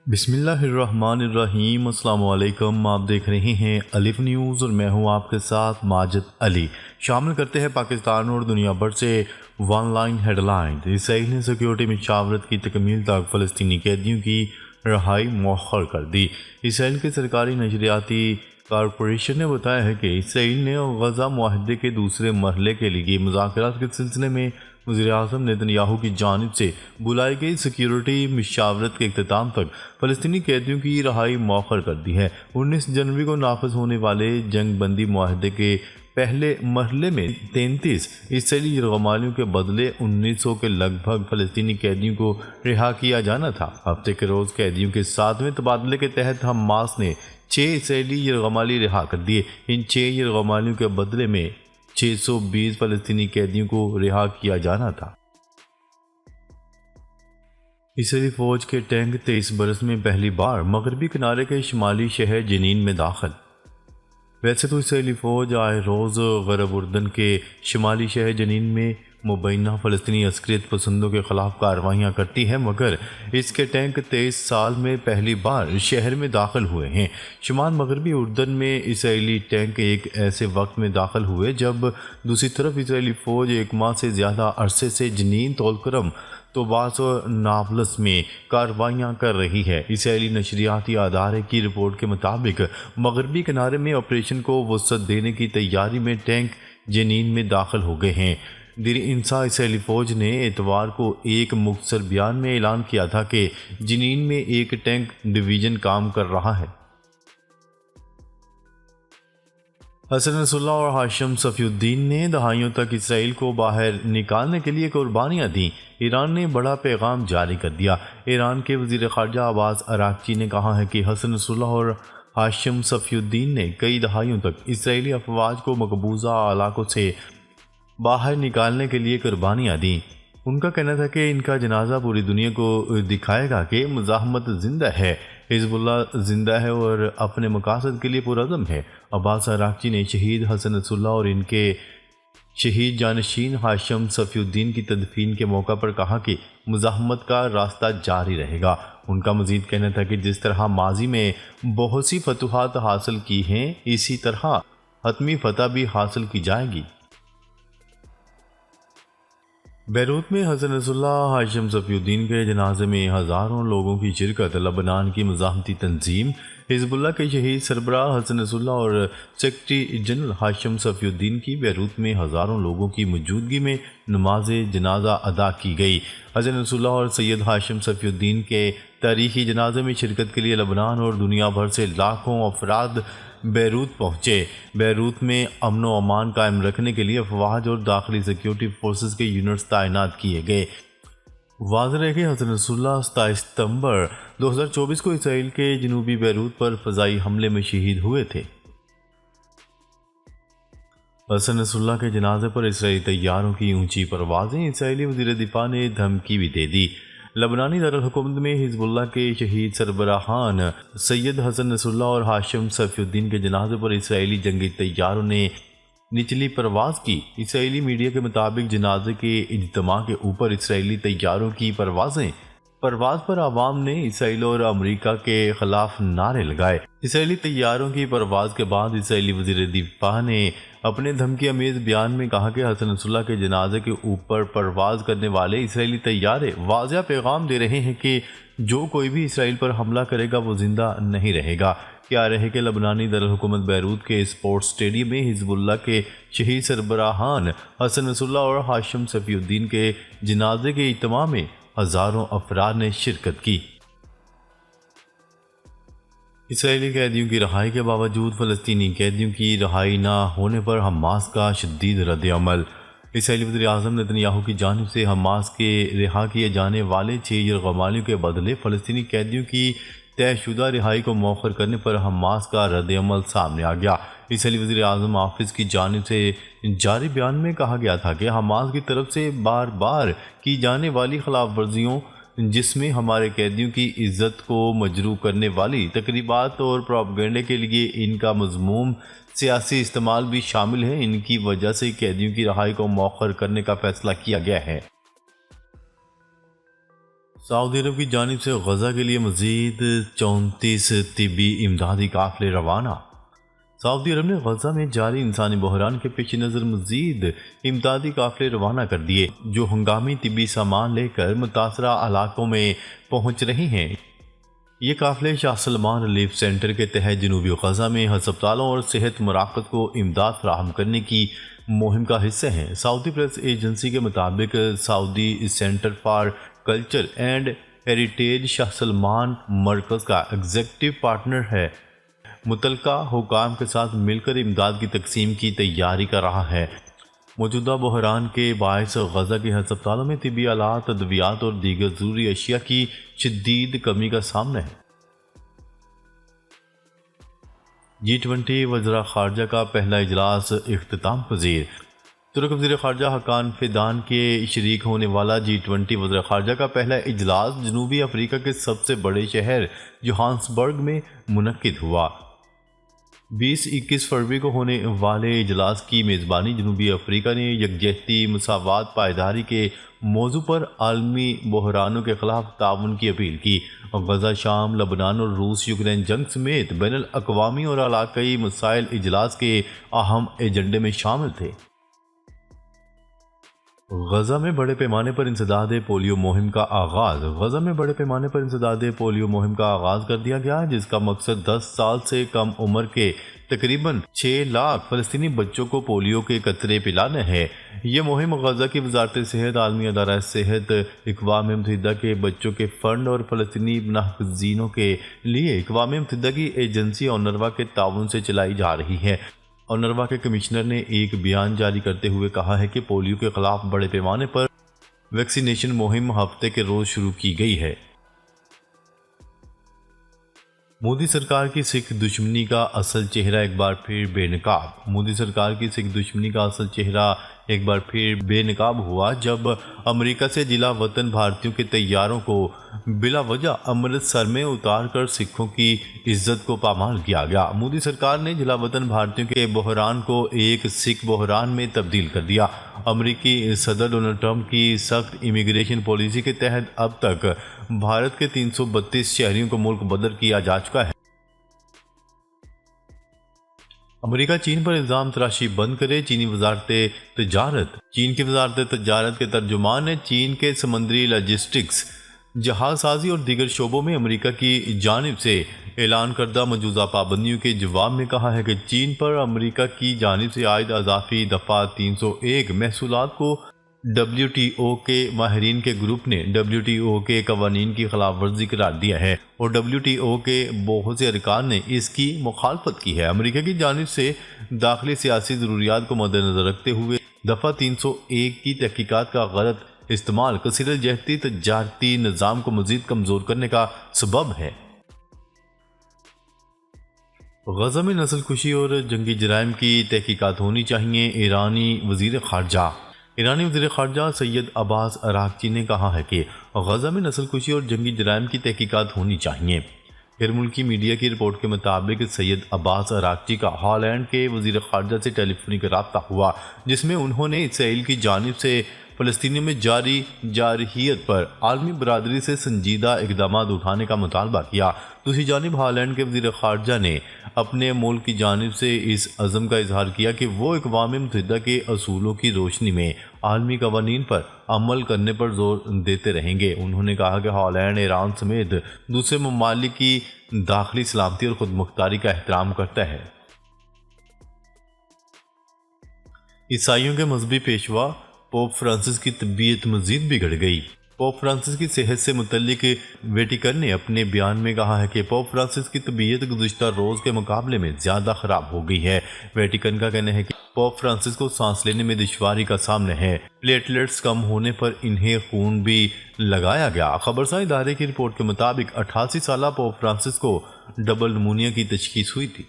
बिस्मिल्लाहिर्रहमानिर्रहीम। अस्सलाम वालेकुम। आप देख रहे हैं अलिफ न्यूज़ और मैं हूं आपके साथ माजिद अली। शामिल करते हैं पाकिस्तान और दुनिया भर से वन लाइन हेडलाइन। इसराइल ने सिक्योरिटी मशावरत की तकमील तक फ़लस्तीनी कैदियों की रहाई मौखर कर दी। इसराइल के सरकारी नशरियाती कॉरपोरेशन ने बताया है कि इसराइल ने गज़ा मुआहदे के दूसरे मरहले के लिए मुज़ाकरात के सिलसिले में वज़ीर-ए-आज़म नेतन्याहू की जानिब से बुलाई गई सिक्योरिटी मशावरत के इख्तिताम तक फ़लस्तीनी कैदियों की रहाई मौखर कर दी है। 19 जनवरी को नाफिज होने वाले जंग बंदी मुआहदे के पहले मरहले में 33 इसराइली यरगमालियों के बदले 1900 के लगभग फ़लस्तीनी कैदियों को रिहा किया जाना था। हफ्ते के रोज़ कैदियों के 7वें तबादले के तहत हमास ने 6 इसराइली यरगमाली रिहा कर दिए। इन 6 यरगमालियों के बदले में 620 फ़लस्तीनी कैदियों को रिहा किया जाना था। इसराइली फ़ौज के टैंक 23 बरस में पहली बार मगरबी किनारे के शुमाली शहर जनीन में दाखिल। वैसे तो इसराइली फ़ौज आए रोज़ गरब उर्दन के शुमाली शहर जनीन में मुबैना फ़लस्तीनी अस्करियत पसंदों के ख़िलाफ़ कार्रवाइयाँ करती है, मगर इसके टैंक 23 साल में पहली बार शहर में दाखिल हुए हैं। शुमाल मगरबी उर्दन में इसराइली टैंक एक ऐसे वक्त में दाखिल हुए जब दूसरी तरफ इसराइली फ़ौज एक माह से ज़्यादा अरसे से जनीन, तोलकरम, तोबास और नाबलस में कार्रवाइयाँ कर रही है। इसराइली नशरियाती अदारे की रिपोर्ट के मुताबिक मगरबी किनारे में ऑपरेशन को वसअत देने की तैयारी में टैंक जनीन में दाखिल हो गए हैं। दिर इंसा इसराइली फ़ौज ने एतवार को एक मुख्तसर बयान में ऐलान किया था कि जनीन में एक टैंक डिवीज़न काम कर रहा है। हसन नसरुल्लाह और हाशिम सफ़ीउद्दीन ने दहाइयों तक इसराइल को बाहर निकालने के लिए कुर्बानियाँ दी। ईरान ने बड़ा पैगाम जारी कर दिया। ईरान के वज़ीर ख़ारजा अब्बास अराग़ची ने कहा है कि हसन नसरुल्लाह और हाशिम सफ़ीउद्दीन ने कई दहाइयों तक इसराइली अफवाज को मकबूजा इलाकों से बाहर निकालने के लिए कुर्बानियाँ दी। उनका कहना था कि इनका जनाजा पूरी दुनिया को दिखाएगा कि मुज़ाहमत ज़िंदा है, हिज़्बुल्लाह ज़िंदा है और अपने मकासद के लिए पुरअज़म है। अब्बास अराग़ची ने शहीद हसन नसरुल्लाह और इनके शहीद जानशीन हाशिम सफ़ीउद्दीन की तदफीन के मौका पर कहा कि मुज़ाहमत का रास्ता जारी रहेगा। उनका मज़ीद कहना था कि जिस तरह माजी में बहुत सी फतूहात हासिल की हैं, इसी तरह हतमी फ़तह भी हासिल की जाएगी। बैरूत में हसन नसरुल्लाह हाशिम सफ़ीउद्दीन के जनाजे में हज़ारों लोगों की शिरकत। लबनान की मज़ाहमती तंजीम हिज़्बुल्लाह के शहीद सरबराह हसन नसरुल्लाह और सेक्रेटरी जनरल हाशिम सफ़ीउद्दीन की बैरूत में हज़ारों लोगों की मौजूदगी में नमाज जनाजा अदा की गई। हसन नसरुल्लाह और सैयद हाशिम सफ़ीउद्दीन के तारीख़ी जनाजे में शिरकत के लिए लबनान और दुनिया भर से लाखों अफराद बैरूत पहुँचे। बैरूत में अमन व अमान कायम रखने के लिए अफवाज और दाखिली सिक्योरिटी फोर्सेस के यूनिट्स तैनात किए गए। वाज़ेह है कि हसन नसरुल्लाह 27 सितंबर 2024 को इसराइल के जनूबी बैरूत पर फ़ज़ाई हमले में शहीद हुए थे। हसन नसरुल्लाह के जनाजे पर इसराइली तैयारों की ऊंची परवाज़ें। इसराइली वज़ीर दिफ़ा ने धमकी भी दे दी। लबनानी दारुल हुकूमत में हिज़्बुल्लाह के शहीद सरबराहान सैयद हसन नसरुल्लाह और हाशिम सफ़ीउद्दीन के जनाजे पर इसराइली जंगी तैयारों ने निचली परवाज़ की। इसराइली मीडिया के मुताबिक जनाजे के इज्तिमा के ऊपर इसराइली तैयारों की परवाज़ पर आवाम ने इसराइल और अमेरिका के ख़िलाफ़ नारे लगाए। इसराइली तैयारों की परवाज़ के बाद इसराइली वज़ीर दिफ़ा ने अपने धमकी अमेज़ बयान में कहा कि हसन नसरुल्लाह के जनाजे के ऊपर परवाज़ करने वाले इसराइली तैयारे वाज़ेह पैगाम दे रहे हैं कि जो कोई भी इसराइल पर हमला करेगा वो ज़िंदा नहीं रहेगा। क्या रहे कि लबनानी दारुल हुकूमत बैरूत के स्पोर्ट्स स्टेडियम में हिज़्बुल्लाह के शहीद सरबराहान हसन नसरुल्लाह और हाशिम सफ़ीउद्दीन के जनाजे के इज्तिमा में हज़ारों अफराद ने शिरकत की। इसराइली कैदियों की रहाई के बावजूद फ़लस्तीनी कैदियों की रहाई ना होने पर हमास का शदीद रद्द-ए-अमल। इसराइली वज़ीर-ए-आज़म नेतन्याहू की जानिब से हमास के रिहा किए जाने वाले 6 यरगमालियों के बदले फ़लस्तीनी कैदियों की तयशुदा रिहाई को मौखर करने पर हमास का रद्द-ए-अमल सामने आ गया। इसराइली वज़ीर-ए-आज़म ऑफिस की जानिब से जारी बयान में कहा गया था कि हमास की तरफ से बार बार की जाने वाली खिलाफ वर्जियों, जिसमें हमारे कैदियों की इज़्ज़त को मजरूह करने वाली तकरीबात और प्रोपेगेंडे के लिए इनका मज़मूम सियासी इस्तेमाल भी शामिल है, इनकी वजह से कैदियों की रहाई को मौखर करने का फैसला किया गया है। सऊदी अरब की जानिब से गजा के लिए मजीद 34 तिब्बी इमदादी काफिले रवाना। सऊदी अरब ने गजा में जारी इंसानी बहरान के पेश नज़र मजीद इमदादी काफिले रवाना कर दिए, जो हंगामी तिब्बी सामान लेकर मुतासरा इलाकों में पहुँच रहे हैं। ये काफिले शाह सलमान रिलीफ सेंटर के तहत जनूबी गजा में हस्पतालों और सेहत मराकज़ को इमदाद फराहम करने की मुहिम का हिस्सा हैं। सऊदी प्रेस एजेंसी के मुताबिक Saudi centre for culture and heritage Shah Salman मरकज़ का एग्जीक्यूटिव पार्टनर है। मुतलका हुकाम के साथ मिलकर इमदाद की तकसीम की तैयारी कर रहा है। मौजूदा बहरान के बायस गजा के हस्पतालों में तिब्बी आलात, अद्वियात और दीगर ज़रूरी अशिया की शदीद कमी का सामना है। G20 वज़रा ख़ारजा का पहला इजलास इख्तिताम पज़ीर। तुर्क वज़ीर ख़ारजा हकान फिदान के शरीक होने वाला G20 वज़रा ख़ारजा का पहला इजलास जनूबी अफ्रीका के सबसे बड़े शहर जोहान्सबर्ग में मुनक्किद हुआ। 20-21 फरवरी को होने वाले इजलास की मेज़बानी जनूबी अफ्रीका ने यकजहती, मसावात, पायदारी के मौजू पर आलमी बहरानों के खिलाफ ताउन की अपील की। गजा, शाम, लबनान और रूस यूक्रेन जंग समेत बैनुल अक़वामी और इलाक़ाई मसाइल इजलास के अहम एजेंडे में शामिल थे। गजा में बड़े पैमाने पर इंसदाद पोलियो मुहिम का आगाज़। गजा में बड़े पैमाने पर इंसदाद पोलियो मुहिम का आगाज़ कर दिया गया, जिसका मकसद 10 साल से कम उम्र के तकरीबन 6 लाख फ़लस्तीनी बच्चों को पोलियो के कतरे पिलाना है। ये मुहिम गजा की वजारत सेहत, आलमी अदारा सेहत, अक़वाम मुत्तहिदा के बच्चों के फ़ंड और फ़लस्तीनी नाहज़ीनों के लिए अक़वाम मुत्तहिदा की एजेंसी ओनरवा के ताउन से चलाई जा रही है। ओनरवा के कमिश्नर ने एक बयान जारी करते हुए कहा है कि पोलियो के खिलाफ बड़े पैमाने पर वैक्सीनेशन मुहिम हफ्ते के रोज़ शुरू की गई है। मोदी सरकार की सिख दुश्मनी का असल चेहरा एक बार फिर बेनकाब। मोदी सरकार की सिख दुश्मनी का असल चेहरा एक बार फिर बेनकाब हुआ जब अमेरिका से जिला वतन भारतीयों के तैयारों को बिला वजह अमृतसर में उतार कर सिखों की इज्जत को पामाल किया गया। मोदी सरकार ने जिला वतन भारतीयों के बहरान को एक सिख बहरान में तब्दील कर दिया। अमेरिकी सदर डोनाल्ड ट्रंप की सख्त इमिग्रेशन पॉलिसी के तहत अब तक भारत के 332 शहरियों को मुल्क बदर किया जा चुका है। अमेरिका चीन पर इल्ज़ाम तराशी बंद करे। चीनी वजारत तजारत। चीन की वजारत तजारत के तर्जुमान ने चीन के समंदरी लॉजिस्टिक्स, जहाज साजी और दीगर शोबों में अमेरिका की जानिब से ऐलान करदा मौजूदा पाबंदियों के जवाब में कहा है कि चीन पर अमेरिका की जानिब से आयद अज़ाफ़ी दफ़ा 301 महसूलात को WTO के माहिरीन के ग्रुप ने WTO के कवानीन की खिलाफ वर्जी करार दिया है और WTO के बहुत से अरकान ने इसकी मुखालफत की है। अमेरिका की जानिब से दाखिली सियासी ज़रूरियात को मद्देनज़र रखते हुए दफ़ा 301 की तहकीकात का गलत इस्तेमाल कसीर जहती तजारती निज़ाम को मज़ीद कमज़ोर करने का सबब है। गजा में नस्लकुशी और जंगी जराइम की तहकीकात होनी चाहिए। ईरानी वज़ीर ख़ारजा। ईरानी वज़ीर ख़ारजा सैयद अब्बास अराक़ची ने कहा है कि गजा में नस्लकुशी और जंगी जराइम की तहकीकात होनी चाहिए। गैर मुल्की मीडिया की रिपोर्ट के मुताबिक सैयद अब्बास अराक़ची का हॉलैंड के वज़ीर ख़ारजा से टेलीफोनिक रब्ता हुआ, जिसमें उन्होंने इसराइल की जानिब से फ़लस्तीनियों में जारी जारहियत पर आलमी बरादरी से संजीदा इक़दाम उठाने का मुतालबा किया। दूसरी जानिब हॉलैंड के वज़ीर ख़ारजा ने अपने मुल्क की जानिब से इस अज़म का इजहार किया कि वो अक़वाम मुत्तहिदा के असूलों की रोशनी में आलमी कवानीन पर अमल करने पर जोर देते रहेंगे। उन्होंने कहा कि हॉलैंड ईरान समेत दूसरे ममालिक की दाखिली सलामती और खुद मुख्तारी का एहतराम करता है। ईसाइयों के मजहबी पेशवा पोप फ्रांसिस की तबीयत मज़ीद बिगड़ गई। पोप फ्रांसिस की सेहत से मुतल्लिक वेटिकन ने अपने बयान में कहा है कि पोप फ्रांसिस की तबीयत गुज़िश्ता रोज़ के मुकाबले में ज़्यादा ख़राब हो गई है। वेटिकन का कहना है कि पोप फ्रांसिस को सांस लेने में दुश्वारी का सामना है। प्लेटलेट्स कम होने पर इन्हें खून भी लगाया गया। खबरसार इदारे की रिपोर्ट के मुताबिक 88 साला पोप फ्रांसिस को डबल नमूनिया की तशखीस हुई थी।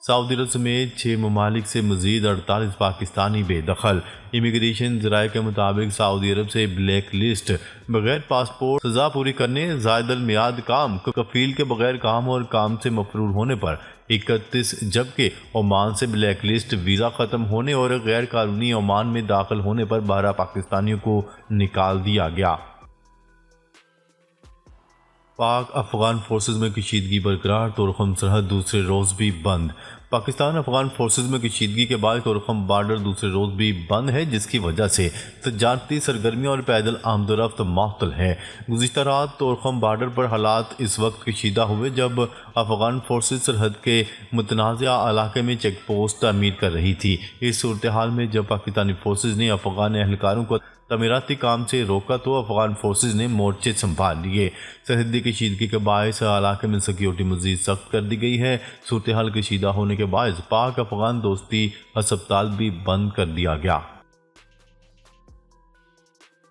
सऊदी अरब समेत 6 ममालिक से मजीद 48 पाकिस्तानी बेदखल। इमिग्रेशन ज़राए के मुताबिक सऊदी अरब से ब्लैक लिस्ट, बगैर पासपोर्ट सजा पूरी करने, ज़ायदल मियाद काम, कफील के बगैर काम और काम से मफरूर होने पर 31, जबकि ओमान से ब्लैक लिस्ट, वीज़ा ख़त्म होने और गैर कानूनी ओमान में दाखिल होने पर 12 पाकिस्तानियों को निकाल दिया गया। पाक अफगान फोर्सेज में कशीदगी बरकरार, तोरखम सरहद दूसरे रोज़ भी बंद। पाकिस्तान अफगान फोर्सेज में कशीदगी के बाद तोरखम बॉर्डर दूसरे रोज़ भी बंद है, जिसकी वजह से तजारती सरगर्मियाँ और पैदल आमदोरफ्त मअतल है। गुज़िश्ता रात तोरखम बॉर्डर पर हालात इस वक्त कशीदा हुए जब अफगान फोर्सेज सरहद के मुतनाज़ा इलाके में चेक पोस्ट तामीर कर रही थी। इस सूरत हाल में जब पाकिस्तानी फोर्सेज ने अफगान एहलकारों को तमीराती काम से रोका तो अफगान फोर्सेज ने मोर्चे संभाल लिए। सरहदी कशीदगी के बायस इलाके में सिक्योरिटी मज़ीद सख्त कर दी गई है। सूरत हाल कशीदा होने के बायस पाक अफगान दोस्ती अस्पताल भी बंद कर दिया गया।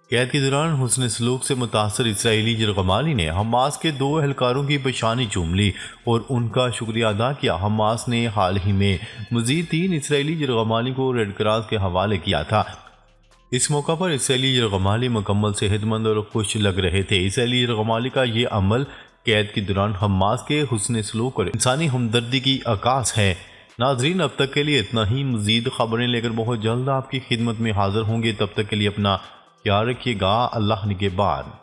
कैद के दौरान हुस्न सलूक से मुतासर इसराइली यरगमाली ने हमास के 2 एहलकारों की पेशानी चूम ली और उनका शुक्रिया अदा किया। हमास ने हाल ही में मज़ीद 3 इसराइली यरगमाली को रेड क्रॉस के हवाले किया था। इस मौका पर इसराइली यरगमाली मुकम्मल सेहतमंद और खुश लग रहे थे। इसराइली यरगमाली का ये अमल कैद के दौरान हमास के हुस्न सलूक और इंसानी हमदर्दी की अक्कास है। नाजरीन, अब तक के लिए इतना ही। मज़ीद खबरें लेकर बहुत जल्द आपकी खिदमत में हाजिर होंगे। तब तक के लिए अपना ख्याल रखिएगा। अल्लाह निगहबान।